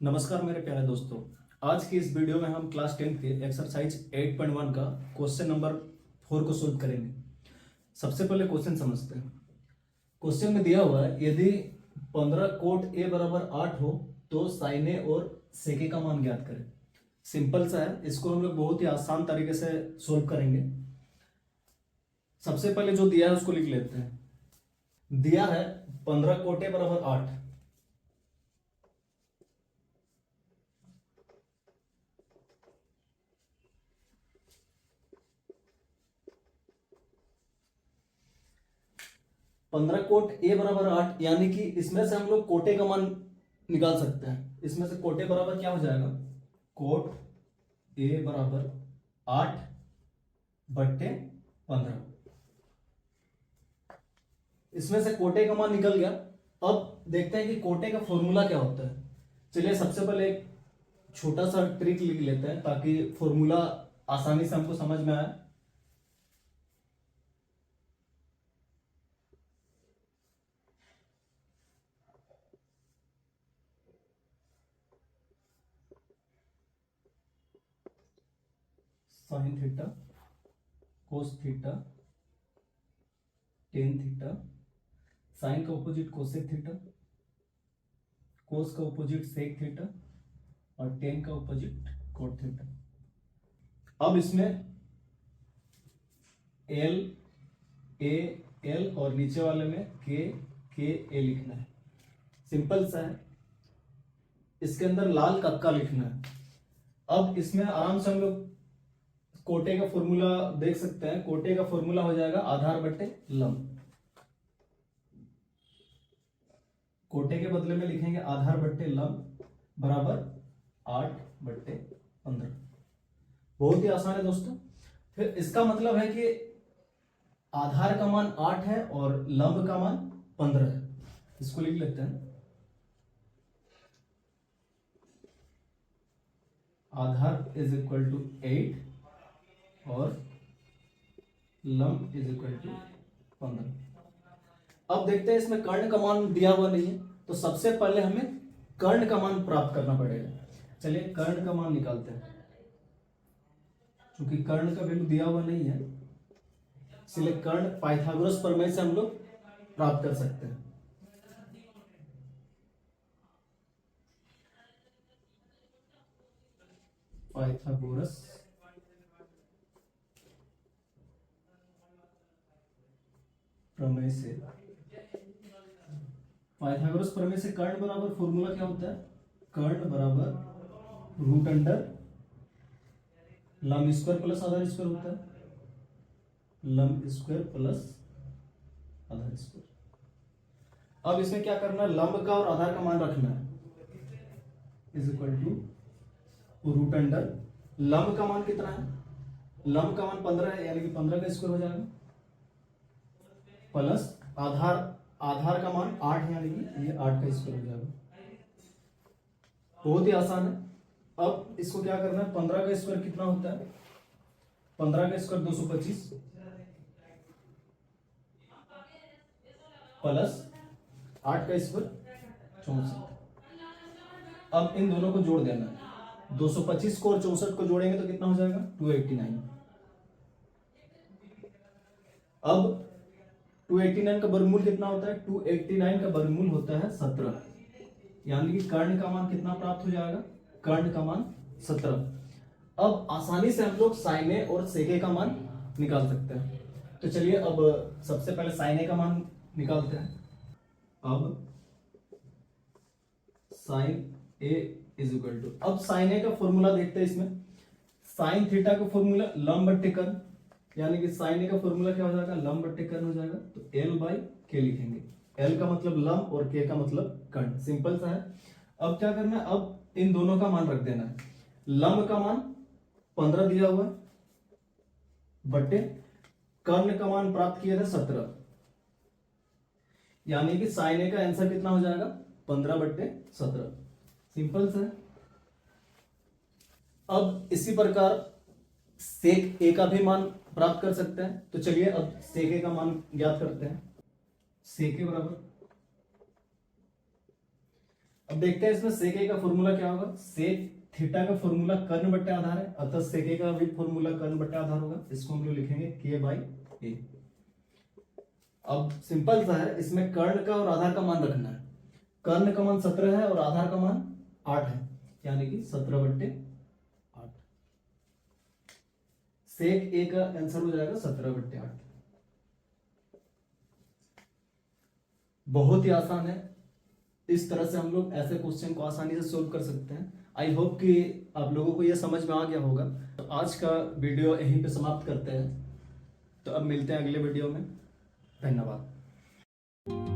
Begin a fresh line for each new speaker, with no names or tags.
नमस्कार मेरे प्यारे दोस्तों। आज की इस वीडियो में हम क्लास 10 के एक्सरसाइज 8.1 का क्वेश्चन नंबर 4 को सोल्व करेंगे। सबसे पहले क्वेश्चन समझते हैं। क्वेश्चन में दिया हुआ है यदि 15 कोट a बराबर 8 हो तो साइन ए और सेक ए का मान ज्ञात करें। सिंपल सा है, इसको हम लोग बहुत ही आसान तरीके से सोल्व करेंगे। सबसे पहले जो दिया है उसको लिख लेते हैं। दिया है 15 कोट a बराबर 8। 15 कोट ए बराबर 8, यानी कि इसमें से हम लोग कोटे का मान निकाल सकते हैं। इसमें से कोटे बराबर क्या हो जाएगा, कोट ए बराबर 8 बट्टे 15। इसमें से कोटे का मान निकल गया। अब देखते हैं कि कोटे का फॉर्मूला क्या होता है। चलिए सबसे पहले एक छोटा सा ट्रिक लिख लेते हैं ताकि फॉर्मूला आसानी से हमको समझ में आए। Sine theta cos theta tan theta, sine का ऑपोजिट कोसेक थीटा, कोस का ऑपोजिट सेक थीटा और टेन का ऑपोजिट कोट थीटा। अब इसमें एल ए एल और नीचे वाले में के ए लिखना है। सिंपल सा है। इसके अंदर लाल कक्का लिखना है। अब इसमें आराम से हम लोग कोटे का फॉर्मूला देख सकते हैं। कोटे का फॉर्मूला हो जाएगा आधार बट्टे लंब। कोटे के बदले में लिखेंगे आधार बट्टे लंब बराबर 8 बट्टे 15। बहुत ही आसान है दोस्तों। फिर इसका मतलब है कि आधार का मान 8 है और लंब का मान 15 है। इसको लिख लेते हैं। आधार इज इक्वल टू 8 और लंब इज इक्वल टू 15। अब देखते हैं इसमें कर्ण का मान दिया हुआ नहीं है, तो सबसे पहले हमें कर्ण का मान प्राप्त करना पड़ेगा। चलिए कर्ण का मान निकालते हैं। क्योंकि कर्ण का वैल्यू दिया हुआ नहीं है, इसलिए कर्ण पाइथागोरस प्रमेय से हम लोग प्राप्त कर सकते हैं। पाइथागोरस प्रमेय से, पाइथागोरस प्रमेय से कर्ण बराबर फॉर्मूला क्या होता है, कर्ण बराबर रूट अंडर लंब स्क्वायर प्लस आधार स्क्वायर होता है। लंब स्क्वायर प्लस आधार स्क्वायर। अब इसमें क्या करना है, लंब का और आधार का मान रखना है। Is equal to root under लंब का मान कितना है, लंब का मान 15 है, यानी कि 15 का स्क्वायर हो जाएगा, प्लस आधार आधार का मान 8 है, यानी कि ये 8 का स्क्वायर हो जाएगा। बहुत ही आसान है। अब इसको क्या करना है, 15 का स्क्वायर कितना होता है, 15 का स्क्वायर 225 प्लस 8 का स्क्वायर 64। अब इन दोनों को जोड़ देना है। 225 को और 64 को जोड़ेंगे तो कितना हो जाएगा, 289। अब 289 का वर्गमूल कितना होता है, 289 का वर्गमूल होता है 17, यानी कि कर्ण का मान कितना प्राप्त हो जाएगा, कर्ण का मान 17। अब आसानी से हम लोग साइन ए और सेक ए का मान निकाल सकते हैं। तो चलिए अब सबसे पहले साइन ए का मान निकालते हैं। अब sine A is equal to, अब साइन ए का फॉर्मूला देखते हैं। इसमें साइन थीटा का फॉर्मूला लंब बट्टे कर्ण, यानी कि साइन ए का फॉर्मूला क्या हो जाएगा, लंब बट्टे कर्ण हो जाएगा। तो एल बाई के लिखेंगे। एल का मतलब लंब और के का मतलब कर्ण। सिंपल सा है। अब क्या करना है, अब इन दोनों का मान रख देना है। लंब का मान 15 दिया हुआ है बट्टे कर्ण का मान प्राप्त किया था 17, यानी कि साइन ए का आंसर कितना हो जाएगा, 15 बट्टे 17। सिंपल सा है। अब इसी प्रकार सेक ए का भी मान प्राप्त कर सकते हैं। तो चलिए अब सेक ए का मान ज्ञात करते हैं। सेक ए बराबर, अब देखते हैं इसमें सेक ए का फॉर्मूला क्या होगा। सेक थीटा का फॉर्मूला कर्ण बट्टे आधार है, अतः सेक ए का भी फॉर्मूला कर्ण बट्टे आधार होगा। इसको हम लोग लिखेंगे के बाई ए। अब सिंपल सा है, इसमें कर्ण का और आधार का मान रखना है। कर्ण का मान 17 है और आधार का मान 8 है, यानी कि 17/8। सेक ए का आंसर हो जाएगा 17/8। बहुत ही आसान है, इस तरह से हम लोग ऐसे क्वेश्चन को आसानी से सोल्व कर सकते हैं। आई होप कि आप लोगों को यह समझ में आ गया होगा। तो आज का वीडियो यहीं पे समाप्त करते हैं। तो अब मिलते हैं अगले वीडियो में। धन्यवाद।